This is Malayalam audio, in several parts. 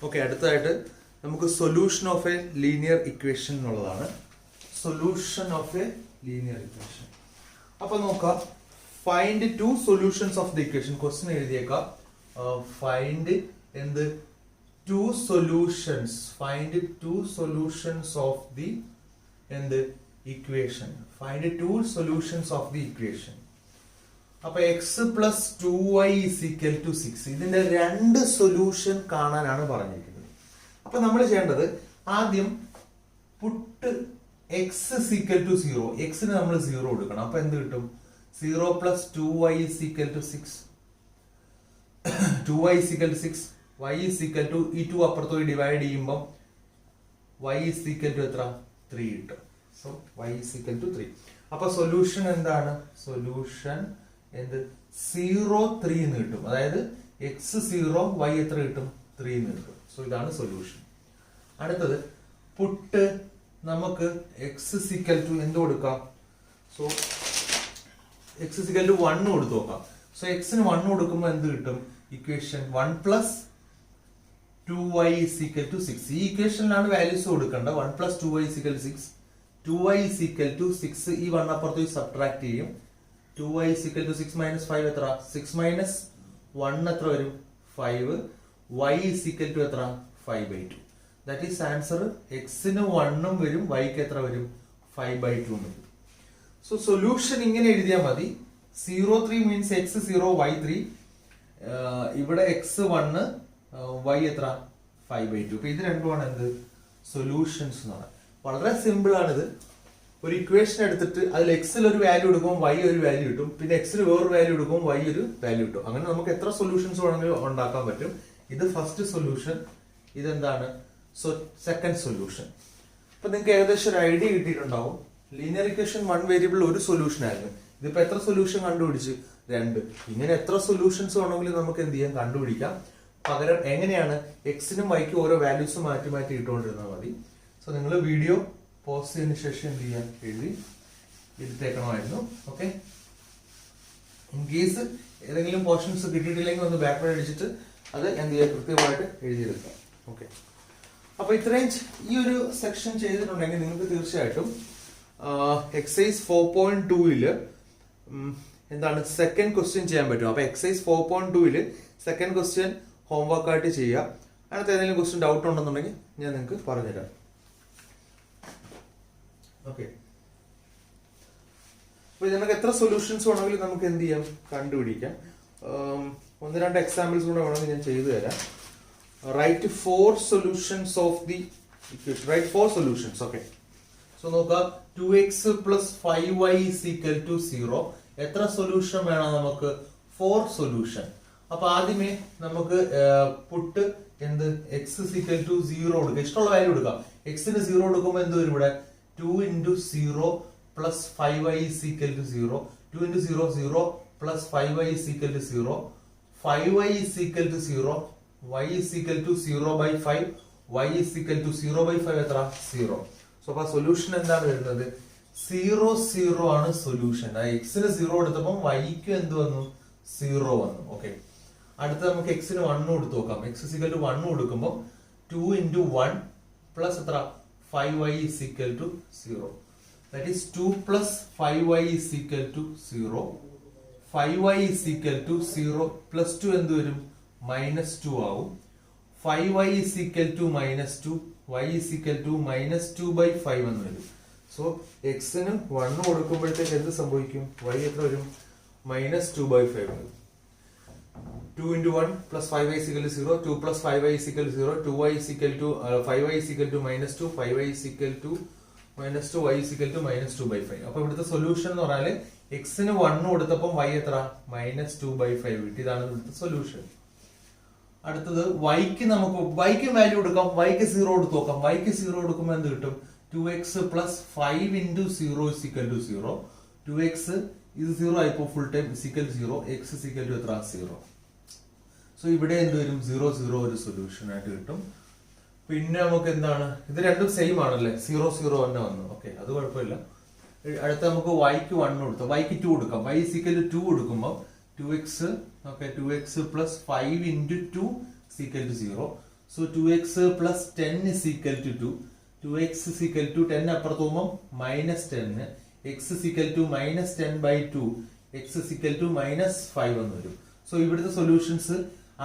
ഓക്കെ, അടുത്തതായിട്ട് നമുക്ക് solution of A linear equation എന്നുള്ളതാണ്. Solution of A linear equation. അപ്പൊ നോക്കാം, find to solutions of the equation. Question എഴുതിയേക്കാം, find എന്ത് to solutions, find to solutions of the എന്ത് equation, find to solutions of the equation. അപ്പൊ X plus 2y equal to 6, ഇതിന്റെ രണ്ട് സൊല്യൂഷൻ കാണാനാണ് പറഞ്ഞിരിക്കുന്നത്. അപ്പൊ നമ്മൾ ചെയ്യേണ്ടത് ആദ്യം പുട്ട് എക്സ് ഈക്വൽ ടു 0, എക്സിന് നമ്മൾ 0 കൊടുക്കണം. അപ്പൊ എന്ത് കിട്ടും? 0 plus 2y equal to 6, 2y equal to 6, y equal to ഈ 2 അപ്പുറത്തോട്ട് ഡിവൈഡ് ചെയ്യുമ്പോൾ y ഈക്വൽ ടു എത്ര? 3 കിട്ടും. So y equal to 3. അപ്പൊ സൊല്യൂഷൻ എന്താണ്? സൊല്യൂഷൻ എന്ത് 0 3 എന്ന് കിട്ടും. അതായത് എക്സ് 0, y എത്ര കിട്ടും? 3 എന്ന് കിട്ടും. സോ ഇതാണ് സൊല്യൂഷൻ. അടുത്തത് പുട്ട് നമുക്ക് എക്സ് ഈക്വൽ ടു എന്ത് കൊടുക്കാം? സോ എക്സ് ഈക്വൽ ടു 1 കൊടുത്തു നോക്കാം. സോ എക്സിന് 1 കൊടുക്കുമ്പോൾ എന്ത് കിട്ടും? Equation 1 plus 2y equal to 6. ഈ ഇക്വേഷനിലാണ് വാല്യൂസ് കൊടുക്കേണ്ടത്. 1 plus 2y equal 6, 2y equal to 6. ഈ 1 അപ്പുറത്ത് സബ്ട്രാക്ട് ചെയ്യും. 2y ഈക്വൽ ടു 6 മൈനസ് 5 എത്ര? 6 മൈനസ് 1 എത്ര വരും? 5. y ഈക്വൽ ടു എത്ര? 5/2. That is answer. എക്സിന് 1 വരും, വൈക്ക് എത്ര വരും? 5/2 വരും. സോ സൊല്യൂഷൻ ഇങ്ങനെ എഴുതിയാൽ മതി. 0 3 മീൻസ് എക്സ് 0, y 3. ഇവിടെ എക്സ് 1, y എത്ര? 5/2. അപ്പൊ ഇത് രണ്ടുമാണ് എന്ത്? സൊല്യൂഷൻസ് എന്ന് പറയുന്നത്. വളരെ സിമ്പിൾ ആണിത്. ഒരു ഇക്വേഷൻ എടുത്തിട്ട് അതിൽ എക്സിൽ ഒരു വാല്യൂ എടുക്കുമ്പോൾ വൈ ഒരു വാല്യൂ കിട്ടും, പിന്നെ എക്സിൽ വേറൊരു വാല്യൂ എടുക്കുമ്പോൾ വൈ ഒരു വാല്യൂ കിട്ടും. അങ്ങനെ നമുക്ക് എത്ര സൊല്യൂഷൻസ് വേണമെങ്കിലും ഉണ്ടാക്കാൻ പറ്റും. ഇത് ഫസ്റ്റ് സൊല്യൂഷൻ, ഇതെന്താണ്? Second solution. അപ്പൊ നിങ്ങൾക്ക് ഏകദേശം ഒരു ഐഡിയ കിട്ടിയിട്ടുണ്ടാവും. ലീനിയർ ഇക്വേഷൻ 1 വേരിയബിൾ ഒരു സൊല്യൂഷൻ ആയിരുന്നു. ഇതിപ്പോ എത്ര സൊല്യൂഷൻ കണ്ടുപിടിച്ച്? 2. ഇങ്ങനെ എത്ര സൊല്യൂഷൻസ് വേണമെങ്കിലും നമുക്ക് എന്ത് ചെയ്യാം? കണ്ടുപിടിക്കാം. പകരം എങ്ങനെയാണ്? എക്സിനും വൈക്കും ഓരോ വാല്യൂസ് മാറ്റി മാറ്റി ഇട്ടുകൊണ്ടിരുന്നാൽ മതി. സോ നിങ്ങൾ വീഡിയോ പോസ്റ്റ് ചെയ്തതിനു ശേഷം എന്ത് ചെയ്യാൻ എഴുതി എടുത്തേക്കണമായിരുന്നു. ഓക്കെ, ഇൻ കേസ് ഏതെങ്കിലും പോർഷൻസ് കിട്ടിയിട്ടില്ലെങ്കിൽ ഒന്ന് ബാക്ക്വേർഡ് അടിച്ചിട്ട് അത് എന്ത് ചെയ്യുക? കൃത്യമായിട്ട് എഴുതിയെടുക്കാം. ഓക്കെ, അപ്പൊ ഇത്രയും ഈ ഒരു സെക്ഷൻ ചെയ്തിട്ടുണ്ടെങ്കിൽ നിങ്ങൾക്ക് തീർച്ചയായിട്ടും എക്സസൈസ് 4.2 എന്താണ് സെക്കൻഡ് ക്വസ്റ്റ്യൻ ചെയ്യാൻ പറ്റും. അപ്പൊ എക്സസൈസ് 4.2 സെക്കൻഡ് ക്വസ്റ്റ്യൻ ഹോംവർക്ക് ആയിട്ട് ചെയ്യുക. അതിനകത്ത് ഏതെങ്കിലും ക്വസ്റ്റ്യൻ ഡൗട്ട് ഉണ്ടെന്നുണ്ടെങ്കിൽ ഞാൻ നിങ്ങൾക്ക് പറഞ്ഞുതരാം. ഓക്കെ, അപ്പൊ ഇതിനൊക്കെ എത്ര സൊല്യൂഷൻസ് വേണമെങ്കിലും നമുക്ക് എന്ത് ചെയ്യാം? കണ്ടുപിടിക്കാം. 1-2 എക്സാമ്പിൾസ് കൂടെ വേണമെങ്കിൽ ഞാൻ ചെയ്തു തരാം. Write 4 solutions of the equation. Write 4 solutions. Okay, so നോക്കാം. 2x plus 5y equal to 0. എത്ര സൊല്യൂഷൻ വേണം നമുക്ക്? 4 സൊല്യൂഷൻ. അപ്പൊ ആദ്യമേ നമുക്ക് പുട്ട് എന്ത് എക്സ് ഈക്വൽ ടു 0 കൊടുക്കുക. ഇഷ്ടമുള്ള വാല്യൂ കൊടുക്കാം. എക്സിന് 0 കൊടുക്കുമ്പോൾ എന്ത് വരും? ഇവിടെ 2 into 0 plus 5y is equal to 0. 2 into 0, 0 plus 5y is equal to 0. 5y is equal to 0. y is equal to 0 by 5. y is equal to 0 by 5 എത്ര? 0. സോ അപ്പൊ സൊല്യൂഷൻ എന്താണ് വരുന്നത്? 0 0 ആണ് സൊല്യൂഷൻ. എക്സിന് 0 കൊടുത്തപ്പോൾ വൈക്ക് എന്ത് വന്നു? 0 വന്നു. ഓക്കെ, അടുത്ത നമുക്ക് എക്സിന് 1 കൊടുത്തു നോക്കാം. എക്സ് is equal to 1 കൊടുക്കുമ്പോൾ 2 into 1 plus എത്ര? 5y is equal to 0. That is 2 plus 5y is equal to 0. 5y is equal to 0 plus 2 എന്ത് വരും? -2 ആവും. 5y is equal to -2. y is equal to -2 by 5 എന്ന് വരും. സോ എക്സിന് 1 കൊടുക്കുമ്പോഴത്തേക്ക് എന്ത് സംഭവിക്കും? y എത്ര വരും? -2 by 5 വരും. 2 into 1 plus 5y is equal to 0. 2 plus 5y is equal to 0. 2y is equal to 5y is equal to -2. 5y is equal to -2. y is equal to -2 by 5. അപ്പൊ ഇവിടുത്തെ സൊല്യൂഷൻ എന്ന് പറഞ്ഞാല് എക്സിന് 1 കൊടുത്തപ്പോൾ y എത്ര? -2 by 5 കിട്ടി. ഇതാണ് ഇവിടുത്തെ സൊല്യൂഷൻ. അടുത്തത് വൈക്ക് നമുക്ക് വൈക്ക് വാല്യൂ കൊടുക്കാം. വൈക്ക് 0 കൊടുത്ത് നോക്കാം. വൈക്ക് 0 കൊടുക്കുമ്പോൾ എന്ത് കിട്ടും? 2x plus 5 into 0 is equal to 0. 2x ഇത് 0 ആയിപ്പോ full time is equal to 0. x is equal to എത്ര? 0. സോ ഇവിടെ എന്ത് വരും? 0 0 ഒരു സൊല്യൂഷൻ ആയിട്ട് കിട്ടും. പിന്നെ നമുക്ക് എന്താണ്? ഇത് രണ്ടും സെയിം ആണല്ലേ? 0 0 തന്നെ വന്നു. ഓക്കെ, അത് കുഴപ്പമില്ല. അടുത്ത നമുക്ക് വൈക്ക് 1 കൊടുക്കാം. വൈക്ക് 2 കൊടുക്കാം. y is equal to 2 കൊടുക്കുമ്പോൾ 2x, okay, 2x plus 5 into 2 is equal to 0. So 2x plus 10 is equal to 2. 2x is equal to 10 അപ്പുറത്ത് പോകുമ്പോൾ -10. x is equal to -10/2. x is equal to -5 എന്ന് വരും. സോ ഇവിടുത്തെ സൊല്യൂഷൻസ്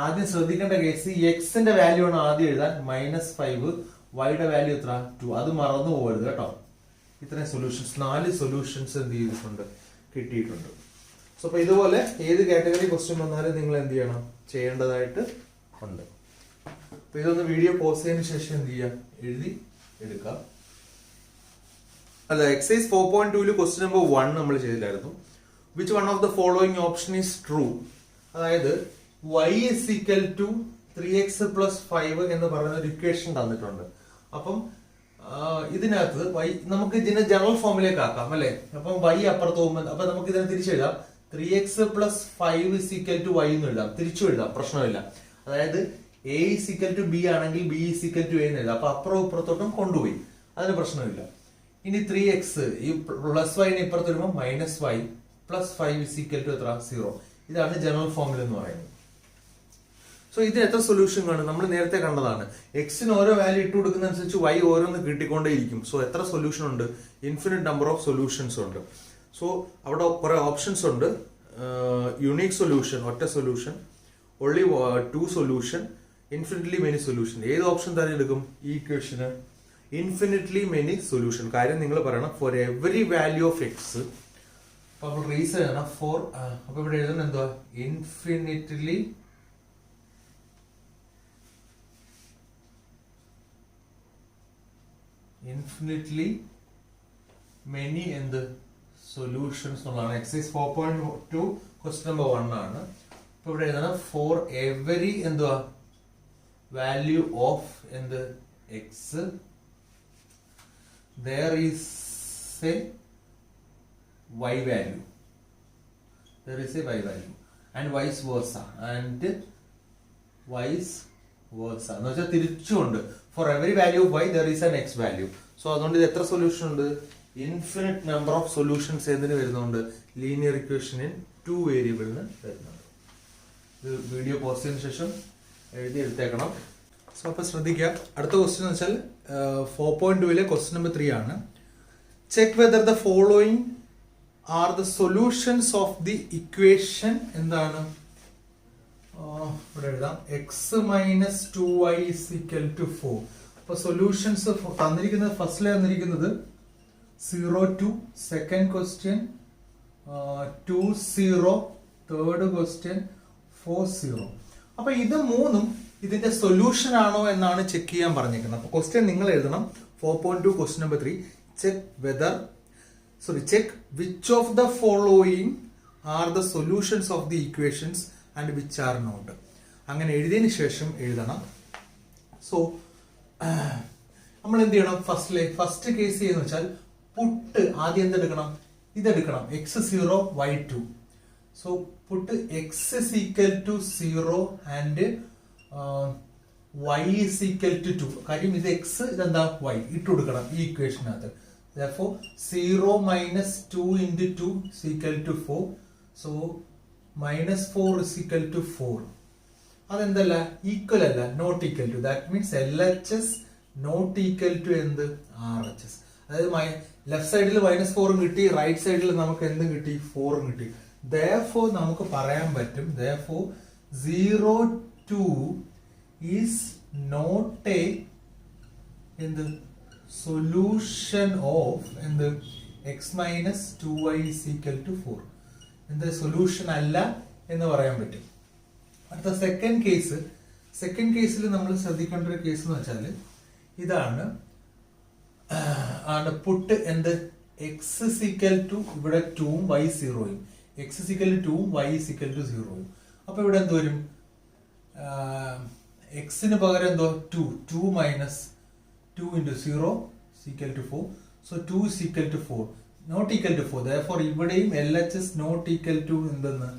ആദ്യം ശ്രദ്ധിക്കേണ്ട കേസ് എക്സിന്റെ വാല്യൂ ആണ് ആദ്യം എഴുതാൻ -5, വൈയുടെ വാല്യൂ എത്ര 2. അത് മറന്നു പോകരുത് കേട്ടോ. ഇത്രയും സൊല്യൂഷൻസ് 4 സൊല്യൂഷൻസ് എന്ത് ചെയ്തിട്ടുണ്ട് കിട്ടിയിട്ടുണ്ട്. സോ അപ്പൊ ഇതുപോലെ ഏത് കാറ്റഗറി ക്വസ്റ്റ്യൻ വന്നാലും നിങ്ങൾ എന്ത് ചെയ്യണം ചെയ്യേണ്ടതായിട്ട് ഉണ്ട്. അപ്പൊ ഇതൊന്ന് വീഡിയോ പോസ് ചെയ്തതിനു ശേഷം എന്ത് ചെയ്യാം എഴുതി എടുക്കാം. അല്ല എക്സസൈസ് 4.2 ക്വസ്റ്റ്യൻ നമ്പർ 1 നമ്മൾ ചെയ്തില്ലായിരുന്നു. Which one of the following option is true. അതായത് y is equal to 3x plus 5 എന്ന് പറയുന്ന ഒരു ഇക്വേഷൻ തന്നിട്ടുണ്ട്. അപ്പം ഇതിനകത്ത് നമുക്ക് ഇതിനെ ജനറൽ ഫോമിലേക്ക് ആക്കാം അല്ലെ. അപ്പം y അപ്പുറത്ത് പോകുമ്പോൾ അപ്പൊ നമുക്ക് ഇതിനെ തിരിച്ചെഴുതാം. 3x plus 5 is equal to y എന്ന് എഴുതാം. തിരിച്ചു എഴുതാം, പ്രശ്നമില്ല. അതായത് a is equal to b ആണെങ്കിൽ b is equal to a എന്ന് എഴുതാം. അപ്പൊ അപ്പുറം ഇപ്പുറത്തോട്ടും കൊണ്ടുപോയി, അതിന് പ്രശ്നമില്ല. ഇനി 3x ഈ പ്ലസ് വൈന് ഇപ്പുറത്ത് വരുമ്പോൾ -y plus 5 is equal to എത്ര 0. ഇതാണ് ജനറൽ ഫോമിൽ എന്ന് പറയുന്നത്. സോ ഇത് എത്ര സൊല്യൂഷൻ കാണും നമ്മൾ നേരത്തെ കണ്ടതാണ്. എക്സിന് ഓരോ വാല്യൂ ഇട്ട് കൊടുക്കുന്ന അനുസരിച്ച് y ഓരോന്ന് കിട്ടിക്കൊണ്ടേയിരിക്കും. സോ എത്ര സൊല്യൂഷൻ ഉണ്ട്? ഇൻഫിനിറ്റ് നമ്പർ ഓഫ് സൊല്യൂഷൻസ് ഉണ്ട്. സോ അവിടെ കുറെ ഓപ്ഷൻസ് ഉണ്ട്. യുണീക് സൊല്യൂഷൻ ഒറ്റ solution, only 2 solution, infinitely many solution. ഏത് ഓപ്ഷൻ തിരഞ്ഞെടുക്കും ഈ ഇക്വേഷന്? Infinitely many solution. കാര്യം നിങ്ങൾ പറയണം for every value of x. അപ്പൊ റീസൺ ആണ് ഫോർ. അപ്പൊ ഇവിടെ എഴുതുന്നത് എന്തുവാ? ഇൻഫിനിറ്റ്ലി മെനി എന്ത് സൊല്യൂഷൻസ് എന്നുള്ളതാണ്. എക്സസൈസ് 4.2 ക്വസ്റ്റ്യൻ നമ്പർ 1 ആണ്. ഇപ്പൊ ഇവിടെ എഴുതണം ഫോർ എവരി എന്തുവാ വാല്യൂ ഓഫ് എന്ത് X there is a y value. There is a y value and vice versa and vice versa. എന്ന് വെച്ചാൽ തിരിച്ചുണ്ട്. For every value of y there is an x value. So അതുകൊണ്ട് ഇത് എത്ര സൊല്യൂഷൻ ഉണ്ട്? ഇൻഫിനിറ്റ് നമ്പർ ഓഫ് സൊല്യൂഷൻസ് എന്തിന് വരുന്നുണ്ട്? ലീനിയർ ഇക്വേഷനിൽ 2 വേരിയബിളിന് വരുന്നുണ്ട്. ഇത് വീഡിയോ പോസ്റ്റ് ചെയ്തതിനു ശേഷം എഴുതി എടുത്തേക്കണം. സോ അപ്പൊ ശ്രദ്ധിക്കുക. അടുത്ത ക്വസ്റ്റ്യൻ എന്ന് വെച്ചാൽ 4.2 ക്വസ്റ്റ്യൻ നമ്പർ 3 ആണ്. Check whether the following are the solutions of the equation. എന്താണ് ഇവിടെ എഴുതാം? X minus 2y is equal to 4. അപ്പൊ സൊല്യൂഷൻസ് തന്നിരിക്കുന്നത് ഫസ്റ്റിലെ തന്നിരിക്കുന്നത് 0 2, സെക്കൻഡ് ക്വസ്റ്റ്യൻ 2 0, തേർഡ് ക്വസ്റ്റ്യൻ 4 0. അപ്പൊ ഇത് മൂന്നും ഇതിന്റെ സൊല്യൂഷൻ ആണോ എന്നാണ് ചെക്ക് ചെയ്യാൻ പറഞ്ഞിരിക്കുന്നത്. അപ്പൊ ക്വസ്റ്റ്യൻ നിങ്ങൾ എഴുതണം 4.2 question number 3. Check which of the following are the solutions of the equations and which are not. അങ്ങനെ എഴുതിയതിനു ശേഷം എഴുതണം. സോ നമ്മൾ എന്ത് ചെയ്യണം? ഫസ്റ്റ് കേസ് ചെയ്യുന്ന വെച്ചാൽ പുട്ട് ആദ്യം എന്തെടുക്കണം? ഇതെടുക്കണം. x0 y2. So puttu x is equal to 0 and y is equal to 2. കാര്യം ഇത് x ഇതെന്താ y ഇട്ട് കൊടുക്കണം ഈ ഇക്വേഷനകത്ത്. Therefore 0 minus 2 into 2 is equal to 4. So minus 4 is equal to 4. അതെന്തല്ല? ഈക്വൽ അല്ല, not equal to. That means LHS not equal to എന്ത്? RHS. അതായത് ലെഫ്റ്റ് സൈഡിൽ -4 കിട്ടി, റൈറ്റ് സൈഡിൽ നമുക്ക് എന്തും കിട്ടി? 4 കിട്ടി. Therefore നമുക്ക് പറയാൻ പറ്റും therefore 0 2 is not a എന്ത് solution of എന്ത് x minus 2y is equal to 4. എന്ത് സൊല്യൂഷൻ അല്ല എന്ന് പറയാൻ പറ്റും. അടുത്ത സെക്കൻഡ് കേസിൽ നമ്മൾ ശ്രദ്ധിക്കേണ്ട ഒരു കേസ് എന്ന് വെച്ചാൽ ഇതാണ്. പുട്ട് എന്ത് x is equal to ഇവിടെ 2ഉം y 0ഉം, x is equal to 2ഉം y is equal to 0ഉം. അപ്പൊ ഇവിടെ എന്ത് വരും? എക്സിന് പകരം എന്തോ 2 minus 2 into 0 is equal to 4. So 2 is equal to 4, not equal to 4. Therefore ഇവിടെയും LHS not equal to എന്തെന്ന്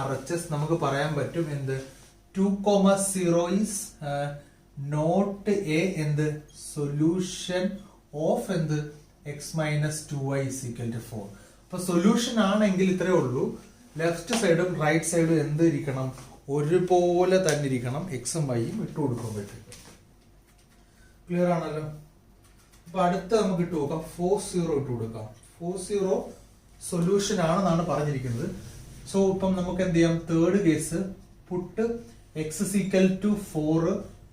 RHS നമുക്ക് പറയാൻ പറ്റും. എന്ത് 2,0 is not a എന്ത് സൊല്യൂഷൻ ഓഫ് എന്ത് x minus 2y is equal to 4. അപ്പൊ സൊല്യൂഷൻ ആണെങ്കിൽ ഇത്രേ ഉള്ളൂ. ലെഫ്റ്റ് സൈഡും റൈറ്റ് സൈഡും എന്ത് ഇരിക്കണം? ഒരുപോലെ തന്നെ ഇരിക്കണം. എക്സും വൈയും ഇട്ട് കൊടുക്കാൻ പറ്റും. ക്ലിയർ ആണല്ലോ. അപ്പൊ അടുത്ത നമുക്ക് ഇട്ട് നോക്കാം 40 ഇട്ട് കൊടുക്കാം. 40 സൊല്യൂഷൻ ആണെന്നാണ് പറഞ്ഞിരിക്കുന്നത്. സോ ഇപ്പം നമുക്ക് എന്ത് ചെയ്യാം, third case put x is equal to 4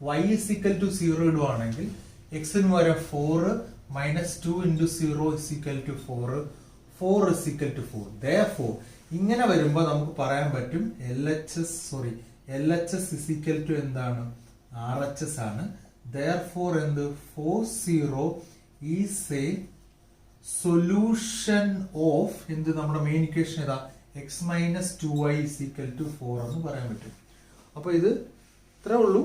y is equal to 0 ഇടുവാണെങ്കിൽ എക്സിന് വരാം 4 minus 2 into 0 is equal to 4 is equal to 4. Therefore ഇങ്ങനെ വരുമ്പോൾ നമുക്ക് പറയാൻ പറ്റും LHS is equal to എന്താണ്, RHS ആണ്. Therefore എന്ത് 40 is a solution of എന്ത് നമ്മുടെ മെയിൻ ഇക്വേഷൻ ഏതാ, x minus 2y is equal to 4 എന്ന് പറയാൻ പറ്റും. അപ്പൊ ഇത് ഇത്രേ ഉള്ളൂ.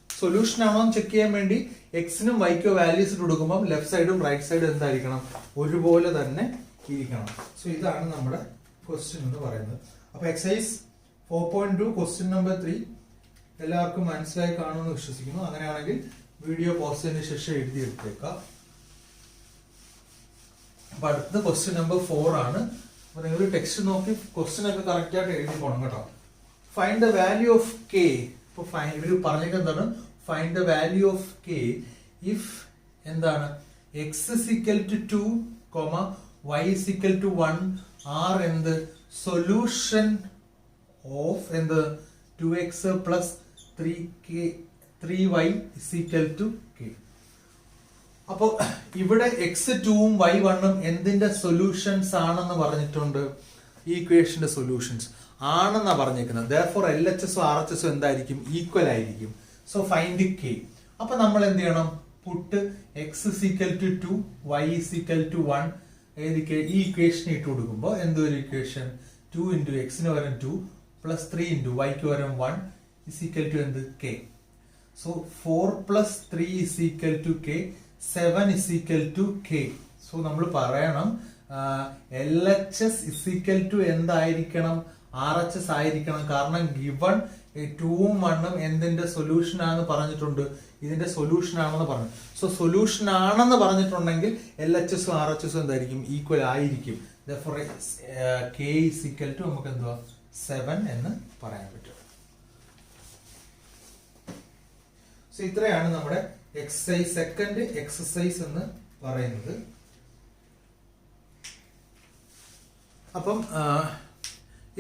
സൊല്യൂഷൻ ആണോ എന്ന് ചെക്ക് ചെയ്യാൻ വേണ്ടി എക്സിനും വൈക്കോ വാല്യൂസ് കൊടുക്കുമ്പോൾ ലെഫ്റ്റ് സൈഡും റൈറ്റ് സൈഡും എന്തായിരിക്കണം, ഒരുപോലെ തന്നെ ഇരിക്കണം. സോ ഇതാണ് നമ്മുടെ ക്വസ്റ്റ്യൻ എന്ന് പറയുന്നത്. അപ്പൊ എക്സസൈസ് 4.2 ക്വസ്റ്റ്യൻ നമ്പർ 3 എല്ലാവർക്കും മനസ്സിലായി കാണുമെന്ന് വിശ്വസിക്കുന്നു. അങ്ങനെയാണെങ്കിൽ വീഡിയോ പോസ്റ്റ് ചെയ്തതിനു ശേഷം എഴുതിയെടുത്തേക്കാം. അപ്പൊ അടുത്ത ക്വസ്റ്റ്യൻ നമ്പർ 4 ആണ്. അപ്പൊ നിങ്ങൾ ടെക്സ്റ്റ് നോക്കി ക്വസ്റ്റ്യൻ ഒക്കെ കറക്റ്റ് ആയിട്ട് എഴുതി പോകണം കേട്ടോ. Find the value of k. ഇപ്പൊ ഇവര് പറഞ്ഞേക്കുന്നത് എന്താണ്, find the value of k if എന്താണ് x is equal to 2, y is equal to 1 are എന്ത് സൊല്യൂഷൻ ഓഫ് എന്ത് 2x plus 3y is equal to k. അപ്പൊ ഇവിടെ എക്സ് 2ഉം y 1ഉം എന്തിന്റെ സൊല്യൂഷൻസ് ആണെന്ന് പറഞ്ഞിട്ടുണ്ട്, ഈ ഇക്വേഷന്റെ സൊല്യൂഷൻസ് ആണെന്നാ പറഞ്ഞേക്കുന്നത്. therefore LHS ഉം RHS ഉം എന്തായിരിക്കും, ഈക്വൽ ആയിരിക്കും. So find k. അപ്പൊ നമ്മൾ എന്ത് ചെയ്യണം, puttu x is equal to 2 y is equal to 1 ഈ ഇക്വേഷൻ ഇട്ട് കൊടുക്കുമ്പോൾ എന്തൊരു ഇക്വേഷൻ, 2 into x ന് പകരം 2 plus 3 into y ക്ക് പകരം 1 is equal to എന്ത് k. So 4 plus 3 is equal to k, 7 is equal to k. So നമ്മൾ പറയണം LHS is equal to എന്തായിരിക്കണം, RHS ആയിരിക്കണം. കാരണം ഗിവൺ 2ഉം 1ഉം എന്തിന്റെ സൊല്യൂഷൻ ആണെന്ന് പറഞ്ഞിട്ടുണ്ട്, ഇതിന്റെ സൊല്യൂഷൻ ആണെന്ന് പറഞ്ഞു. സോ സൊല്യൂഷൻ ആണെന്ന് പറഞ്ഞിട്ടുണ്ടെങ്കിൽ LHS ഉം RHS ഉം എന്തായിരിക്കും, ഈക്വൽ ആയിരിക്കും. therefore k is equal to നമുക്ക് എന്തുവാ 7 എന്ന് പറയാൻ പറ്റും. സോ ഇത്രയാണ് നമ്മുടെ എക്സസൈസ് സെക്കൻഡ് എക്സസൈസ് എന്ന് പറയുന്നത്. അപ്പം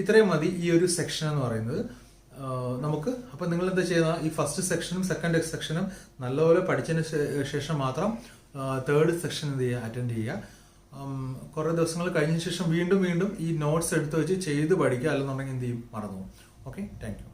ഇത്രയും മതി ഈ ഒരു സെക്ഷൻ എന്ന് പറയുന്നത് നമുക്ക്. അപ്പൊ നിങ്ങൾ എന്താ ചെയ്യുക, ഈ ഫസ്റ്റ് സെക്ഷനും സെക്കൻഡ് സെക്ഷനും നല്ലപോലെ പഠിച്ചതിന് ശേഷം മാത്രം തേർഡ് സെക്ഷൻ എന്ത് ചെയ്യുക, അറ്റൻഡ് ചെയ്യുക. കുറെ ദിവസങ്ങൾ കഴിഞ്ഞ ശേഷം വീണ്ടും ഈ നോട്ട്സ് എടുത്ത് വെച്ച് ചെയ്ത് പഠിക്കുക, അല്ലെന്നുണ്ടെങ്കിൽ എന്ത് ചെയ്യും, മറന്നു പോകും. Okay, thank you.